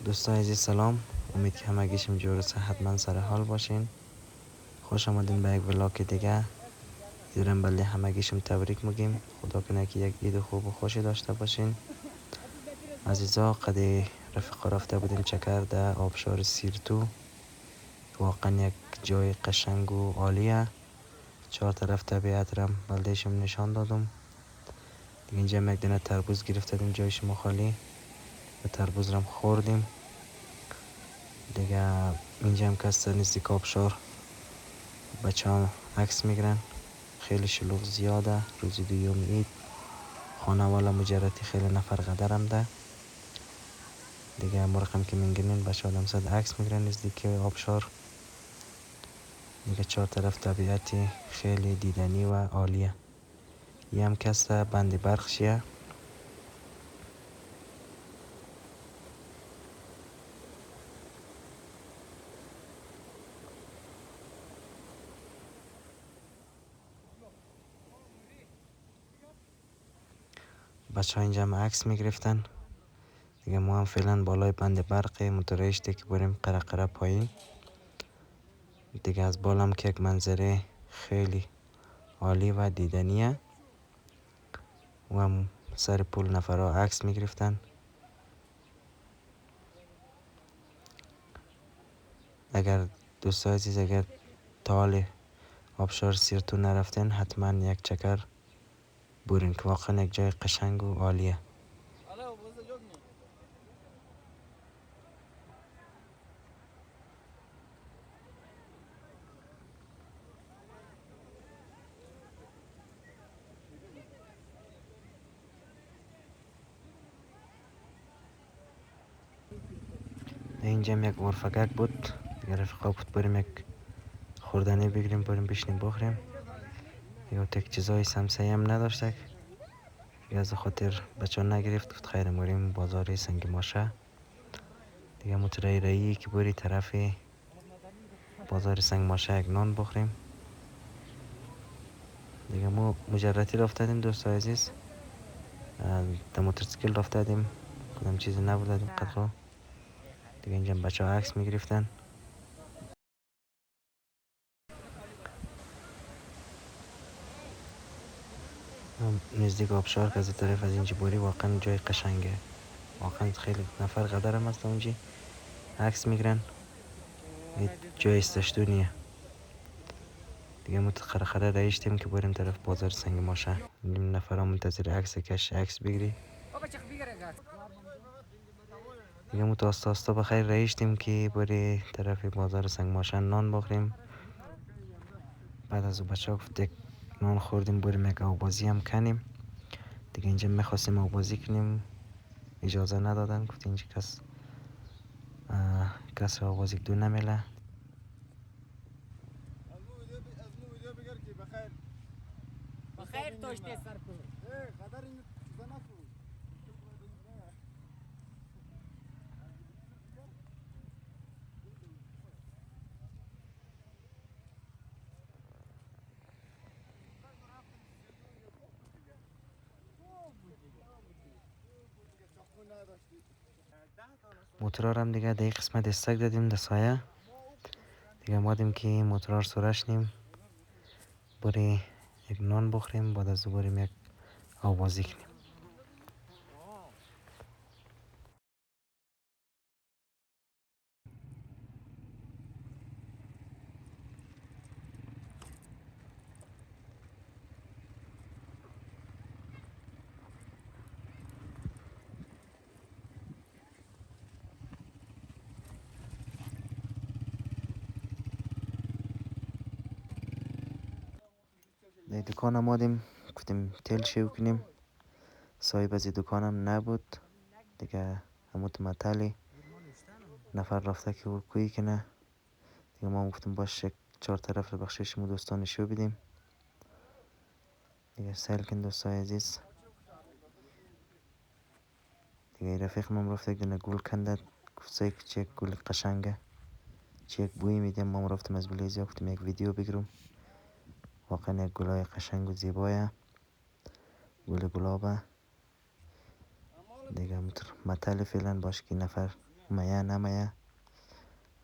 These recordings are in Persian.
دوستان عزیز سلام. امید که همگیشم جور و صحتمند سر حال باشین. خوش آمدین به یک ولاگ دیگه. ایران بله همگیشم تبریک میگیم. خدا کنه که یک عید خوب و خوشی داشته باشین. عزیزا قدی رفقا رفته بودیم چکر در آبشار سیرتو. واقعا یک جای قشنگ و عالیه. 4 طرف طبیعت رم بلدهشم نشان دادم. دیگه اینجا یک دونه تربوز گرفتیم جای شما خالی و تربوز رم خوردیم. دیگه اینجا هم کس نزدیک آبشار بچه ها عکس میگیرن. خیلی شلوغ زیاده. روزی دوم عید خانه والا مجرتی خیلی نفر قدرم ده. دیگه مرقم که میگیرین بچه آدم صد عکس میگیرن نزدیک آبشار. دیگه 4 طرف طبیعتی خیلی دیدنی و عالیه. یه هم کس بند برخشیه. بچه ها اینجا هم عکس میگرفتن. دیگه ما هم فعلا بالای بند برق مترشته که بریم قرقره پایین. دیگه از بالام که یک منظره خیلی عالی و دیدنیه. و هم سر پول نفرها عکس میگرفتن. اگر دوستان عزیز اگر تا حال آبشار سیرتو نرفتن حتما یک چکر برین که واقعا یک جای قشنگ و عالیه. اینجا هم یک غرفگک بود. دیگه رفقا بود بریم یک خوردنی بگیریم بریم بشنیم بخوریم. یا تک چیزای سمسایی هم نداشتک. دیگه از خاطر بچه ها نگرفت گفت خیر مریم بازار سنگ ماشه. دیگه مترای رایی که بری طرف بازار سنگ ماشه یک نان بخوریم. دیگه ما مجرتی رفتادیم دوست عزیز. در موتورسیکل رفتادیم. کدام چیزی نبودیم قدرها. دیگه اینجا بچه ها عکس میگرفتن. نزدیک آبشار که از طرف از اینجا بری واقعا جای قشنگه. واقعا خیلی نفر قدر هم هست اونجا عکس میگیرن. جای استشتونیه. دیگه متخرخره رایشتیم که بریم طرف بازار سنگ ماشه. نیم نفر هم منتظر عکس کش عکس بگیری. دیگه آستا آستا بخیر رایشتیم که بری طرف بازار سنگ ماشه نان بخوریم. بعد از بچه ها گفت نان خوردیم بریم یک آوازی هم کنیم. دیگه اینجا میخواستیم آوازی کنیم اجازه ندادن. گفت اینجا کس را آوازی دو نمیله. بخیر توشته سر کو موتورار هم دیگه در قسمت استک دادیم در سایه. دیگه مادیم که موتورار سرش نیم بری یک نان بخوریم. بعد از بریم یک آوازی کنیم. در دکان آمدیم گفتیم تیل شیو کنیم. صاحب از دکانم نبود. دیگه همون متلی نفر رفته که او کوی کنه. دیگه ما گفتیم باش 4 طرف رو بخشش مو دوستان شو بدیم. دیگه سیل کن دوستای عزیز. دیگه رفیق من رفته یک دونه گل کندد. گفت چه گل قشنگه چه یک بوی میده. ما رفتم از بلیزیا گفتم یک ویدیو بگیرم. واقعا یک گلای قشنگ و زیبایه. گل گلابه. دیگه متل فعلا باش که نفر مایه نمایه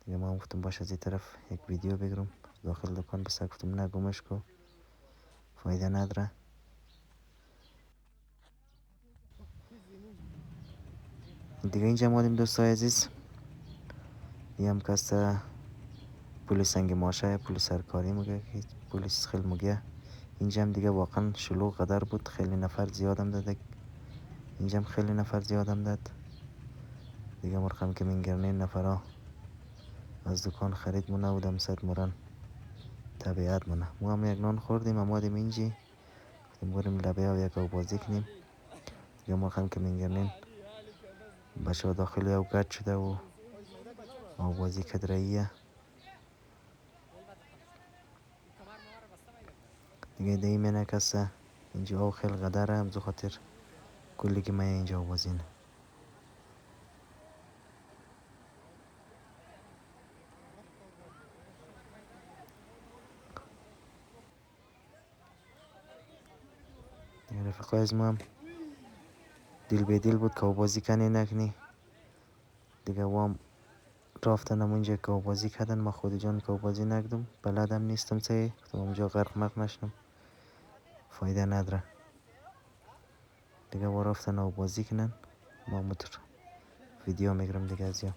دیگه. ما هم گفتم باش از این طرف یک ویدیو بگیرم. داخل دکان بسر گفتم نه گمش کو، فایده نداره. دیگه اینجا مادیم دوستای عزیز، دیگه هم کس پولیس سنگ ماشه، پولیس سرکاری میگه که پولیس خیلی میگه. اینجا هم دیگه واقعا شلوغ قدر بود، خیلی نفر زیادم داده. اینجا هم خیلی نفر زیادم داد دیگه. مرخم که منگرنه نفرها از دکان خرید مونه بودم صد مرن طبیعت مونه. ما هم یک نان خوردیم امادیم اینجی گفتیم بریم لبه ها یک بازی کنیم دیگه. مرخم که منگرنین بچه داخلی او گرد شده و بازی کدرهیه دیگه. دیمه کسه اینجا او خیلی قدره همزو خاطر کلی که من اینجا بازین. دیگه رفقای از ما هم دیل به دیل بود که بازی کنی نکنی دیگه. وام رفتنم اونجا که بازی کردن، ما خود جان که بازی نکردم، بلدم نیستم سه گفتم اونجا غرق مرق نشنم، فایده نداره دیگه. و رفتن و بازی کنن، ما متر ویدیو میگیرم دیگه از یا.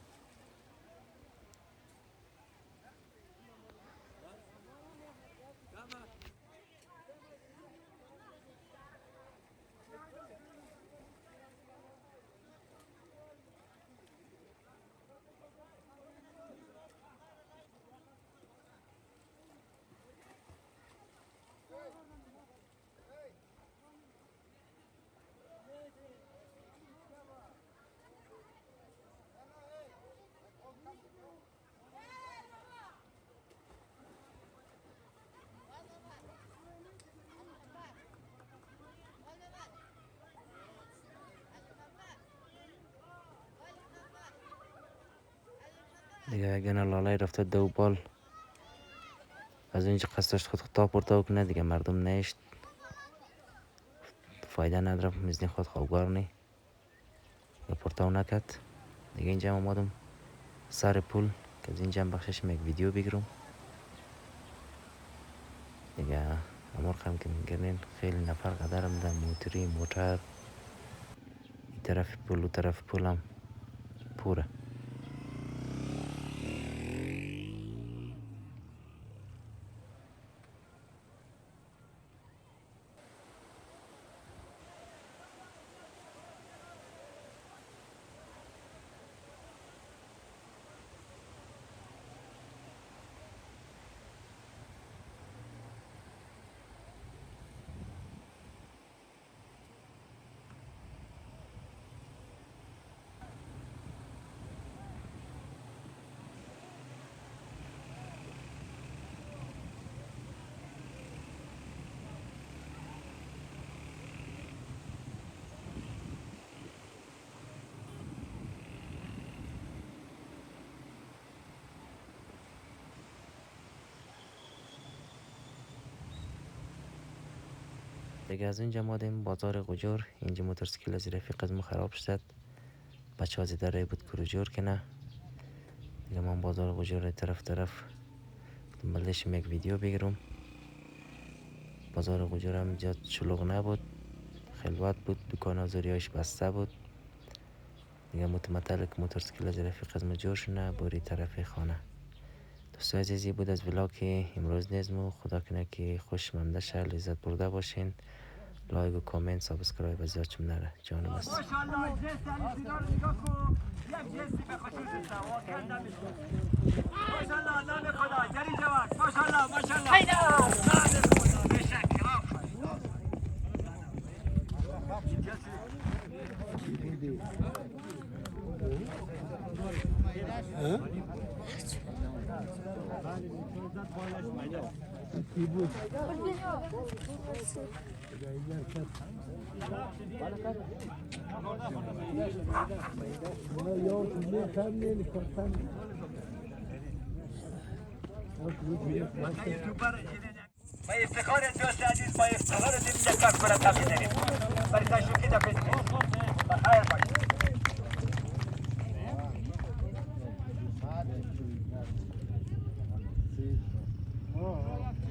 دیگه اگه لاله رفته دو بال از اینجا قصدش خود خطا پرتا کنه دیگه. مردم نیشت فایده نداره، میزنی خود خوابگار نی یا پرتاو نکد دیگه. اینجا هم آمدم سر پول که از اینجا هم بخشش یک ویدیو بگیرم دیگه. امور که میگرنین خیلی نفر قدرم ده، موتری موتر این طرف پول و طرف پولم پوره. دیگه از اینجا مادیم بازار قجور. اینجا موتورسیکل از رفیق از ما خراب شد، بچه ها زیده رای بود که رجور کنه دیگه. من بازار قجور طرف ملشم یک ویدیو بگیرم. بازار قجور هم زیاد شلوغ نبود، خلوت بود، دکان ها زوریاش بسته بود دیگه. متمثل که موتورسیکل از رفیق از ما جور شنه بوری طرف خانه. دوستای عزیزی بود از ولاگ که امروز نیزمو. خدا کنه که خوش مانده شه، لذت برده باشین. لایک و کامنت سابسکرایب از یادتون نره. جانم است. ماشاءالله جنس علی رو نگاه کن، یک جنسی به خصوص واقعا نمیشه. ماشاءالله نام خدا جری جوان، ماشاءالله ماشاءالله نام خدا بشک. با افتخار دوست عزیز، با افتخار دیم دکار کنه تبدیل داریم برای تشویقی دفعه بخیر باشید. Sì. Oh.